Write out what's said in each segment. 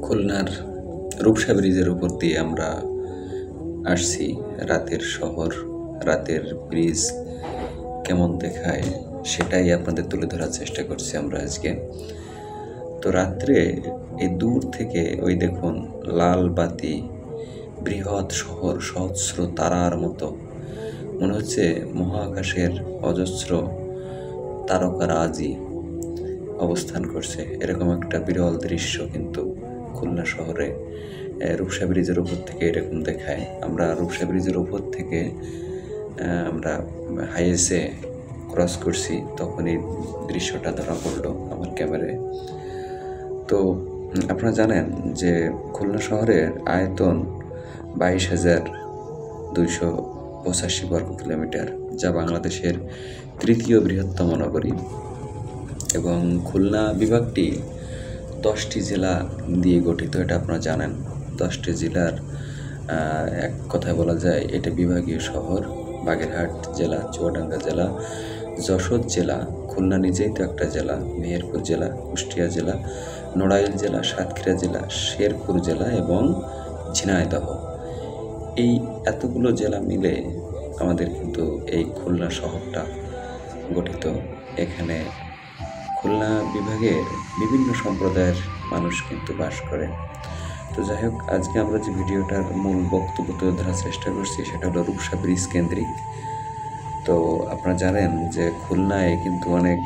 খুলনার রূপসা ব্রিজের উপর দিয়ে আমরা আসছি। রাতের শহর, রাতের ব্রিজ কেমন দেখায় সেটাই আপনাদের তুলে ধরার চেষ্টা করছি আমরা আজকে। তো রাত্রে এই দূর থেকে ওই দেখুন লাল বাতি, বৃহৎ শহর, সহস্র তারার মতো মনে হচ্ছে মহাকাশের অজস্র তারকারা আজই অবস্থান করছে। এরকম একটা বিরল দৃশ্য কিন্তু খুলনা শহরে রূপসা ব্রিজের উপর থেকে এরকম দেখায়। আমরা রূপসা ব্রিজের উপর থেকে আমরা হাইয়েস্টে ক্রস করছি, তখন এই দৃশ্যটা ধরা পড়লো আমার ক্যামেরায়। তো আপনারা জানেন যে খুলনা শহরের আয়তন 22,285 বর্গ কিলোমিটার, যা বাংলাদেশের তৃতীয় বৃহত্তম নগরী। এবং খুলনা বিভাগটি 10টি জেলা দিয়ে গঠিত, এটা আপনারা জানেন। 10টি জেলার এক কথায় বলা যায় এটা বিভাগীয় শহর। বাগেরহাট জেলা, চুয়াডাঙ্গা জেলা, যশোর জেলা, খুলনা নিজেই তো একটা জেলা, মেহেরপুর জেলা, কুষ্টিয়া জেলা, নড়াইল জেলা, সাতক্ষীরা জেলা, শেরপুর জেলা এবং ঝিনাইদহ। এই এতগুলো জেলা মিলে আমাদের কিন্তু এই খুলনা শহরটা গঠিত। এখানে খুলনা বিভাগের বিভিন্ন সম্প্রদায়ের মানুষ কিন্তু বাস করে। তো যাই হোক, আজকে আমরা যে ভিডিওটার মূল বক্তব্য তুলে ধরার চেষ্টা করছি সেটা হলো রূপসা ব্রিজ কেন্দ্রিক। তো আপনারা জানেন যে খুলনায় কিন্তু অনেক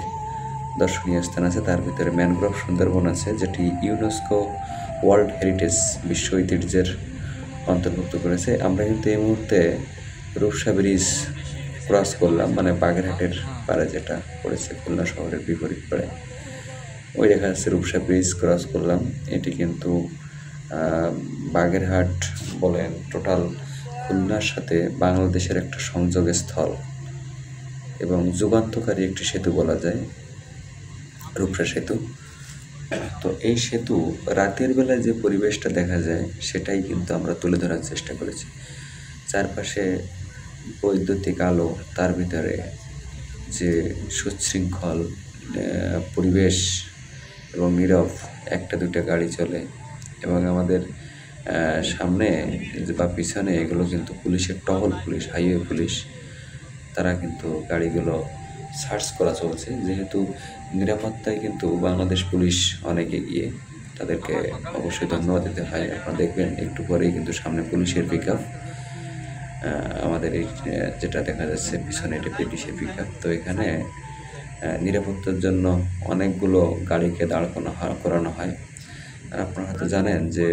দর্শনীয় স্থান আছে, তার ভিতরে ম্যানগ্রোভ সুন্দরবন আছে, যেটি ইউনেস্কো ওয়ার্ল্ড হেরিটেজ বিশ্ব ঐতিহ্যের অন্তর্ভুক্ত করেছে। আমরা কিন্তু এই মুহূর্তে রূপসা ব্রিজ ক্রস করলাম, মানে বাগেরহাটের পাড়ে যেটা পড়েছে খুলনা শহরের বিপরীত পাড়ে, ওই দেখা যাচ্ছে রূপসা ব্রিজ ক্রস করলাম। এটি কিন্তু বাগেরহাট বলেন টোটাল খুলনার সাথে বাংলাদেশের একটা সংযোগ স্থল এবং যুগান্তকারী একটি সেতু বলা যায়, রূপসা সেতু। তো এই সেতু রাতের বেলায় যে পরিবেশটা দেখা যায় সেটাই কিন্তু আমরা তুলে ধরার চেষ্টা করেছি। চারপাশে বৈদ্যুতিক আলো, তার ভিতরে যে সুশৃঙ্খল পরিবেশ এবং নীরব একটা দুটা গাড়ি চলে, এবং আমাদের সামনে বা পিছনে এগুলো কিন্তু পুলিশের টহল পুলিশ, হাইওয়ে পুলিশ, তারা কিন্তু গাড়িগুলো সার্চ করা চলছে। যেহেতু নিরাপত্তায় কিন্তু বাংলাদেশ পুলিশ অনেক এগিয়ে, তাদেরকে অবশ্যই ধন্যবাদ দিতে হয়। আপনারা দেখবেন একটু পরেই কিন্তু সামনে পুলিশের পিকআপ, আমাদের এই যেটা দেখা যাচ্ছে পিছনে এটা পুলিশের পিকআপ। তো এখানে নিরাপত্তার জন্য অনেকগুলো গাড়িকে দাঁড় করানো হয়। আর আপনারা হয়তো জানেন যে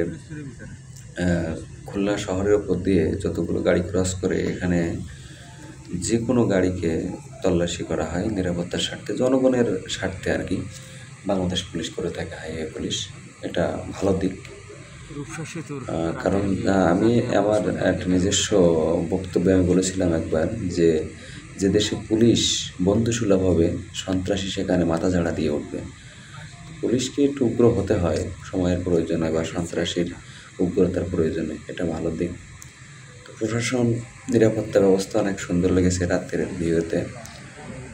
খুলনা শহরের উপর দিয়ে যতগুলো গাড়ি ক্রস করে এখানে যে কোনো গাড়িকে তল্লাশি করা হয় নিরাপত্তার স্বার্থে, জনগণের স্বার্থে আর কি। বাংলাদেশ পুলিশ করে থাকে, হাইওয়ে পুলিশ। এটা ভালো দিক। কারণ আমি আমার একটা নিজস্ব বক্তব্যে আমি বলেছিলাম একবার যে যে দেশে পুলিশ বন্ধুসুলভ হবে, সন্ত্রাসী সেখানে মাথা ঝাড়া দিয়ে উঠবে। পুলিশকে একটু উগ্র হতে হয় সময়ের প্রয়োজনে বা সন্ত্রাসীর উগ্রতার প্রয়োজনে, এটা ভালো দিক। তো প্রশাসন, নিরাপত্তা ব্যবস্থা অনেক সুন্দর লেগেছে রাতের ভিউতে।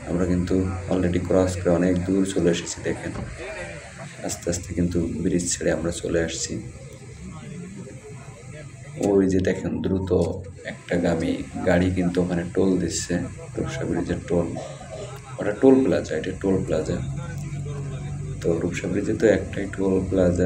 আমরা কিন্তু অলরেডি ক্রস করে অনেক দূর চলে এসেছি। দেখেন আস্তে আস্তে কিন্তু ব্রিজ ছেড়ে আমরা চলে আসছি। ওই যে দেখেন দ্রুত একটা গাড়ি কিন্তু ওখানে টোল দিচ্ছে, রূপসা ব্রিজের টোল, ওটা টোল প্লাজা, এটা টোল প্লাজা। তো রূপসা ব্রিজে তো একটাই টোল প্লাজা।